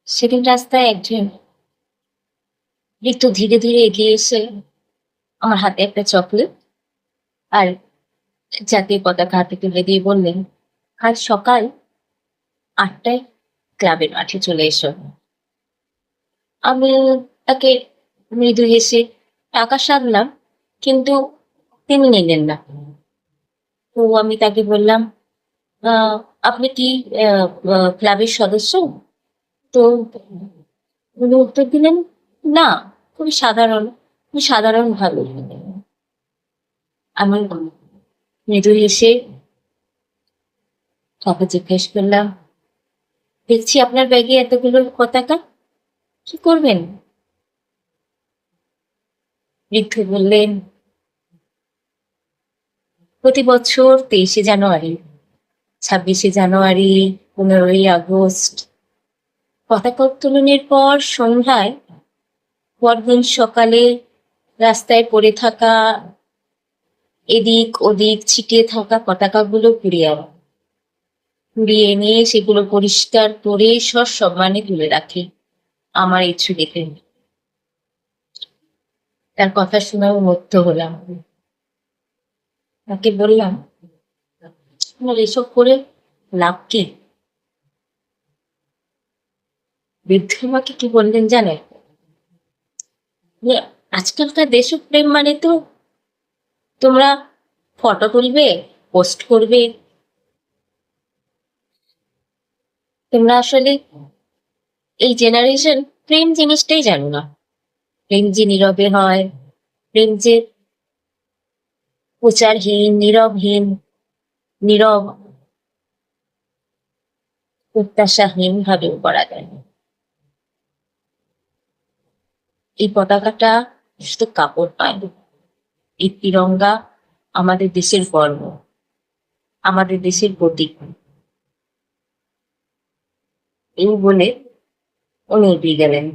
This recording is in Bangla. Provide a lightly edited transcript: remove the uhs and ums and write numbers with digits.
সেদিন রাস্তায় একজন একটু ধীরে ধীরে এগিয়ে এসে আমার হাতে একটা চকলেট আর জাতীয় পতাকা হাতে তুলে দিয়ে বললেন, আজ সকাল ৮টায় ক্লাবের মাঠে চলে এসো। আমি তাকে মৃদু হেসে টাকা সারলাম, কিন্তু তিনি নিলেন না। তো আমি তাকে বললাম, আহ, আপনি কি ক্লাবের সদস্য? তো উনি উত্তর দিলেন, না, খুবই সাধারণ ভাবে। আমি মৃদু হেসে তাকে জিজ্ঞেস করলাম, দেখছি আপনার ব্যাগে এতগুলো পতাকা, কি করবেন? বৃদ্ধ বললেন, প্রতি বছর 23শে জানুয়ারি, 26শে জানুয়ারি, 15ই আগস্ট পতাকা উত্তোলনের পর সন্ধ্যায়, পরদিন সকালে রাস্তায় পড়ে থাকা, এদিক ওদিক ছিটিয়ে থাকা পতাকাগুলো কুড়িয়ে এনে সেগুলো পরিষ্কার করে সসম্মানে তুলে রাখি আমার এই ছুটিতে। তার কথা শুনে আমি মুগ্ধ হলাম। তাকে বললাম, আপনার এসব করে লাভ কি? বৃদ্ধ আমাকে কি বললেন জানেন? যে আজকালকার দেশপ্রেম মানে তো তোমরা ফটো তুলবে, পোস্ট করবে, তোমরা আসলে এই জেনারেশন প্রেম জিনিসটাই জানো না। প্রেম যে নীরবে হয়, প্রেম যে প্রচারহীন, নীরব, প্রত্যাশাহীন ভাবেও করা যায়। এই পতাকাটা শুধু কাপড় নয়, এই তিরঙ্গা আমাদের দেশের গর্ব, আমাদের দেশের প্রতীক। এই বলে উনি এগিয়ে গেলেন।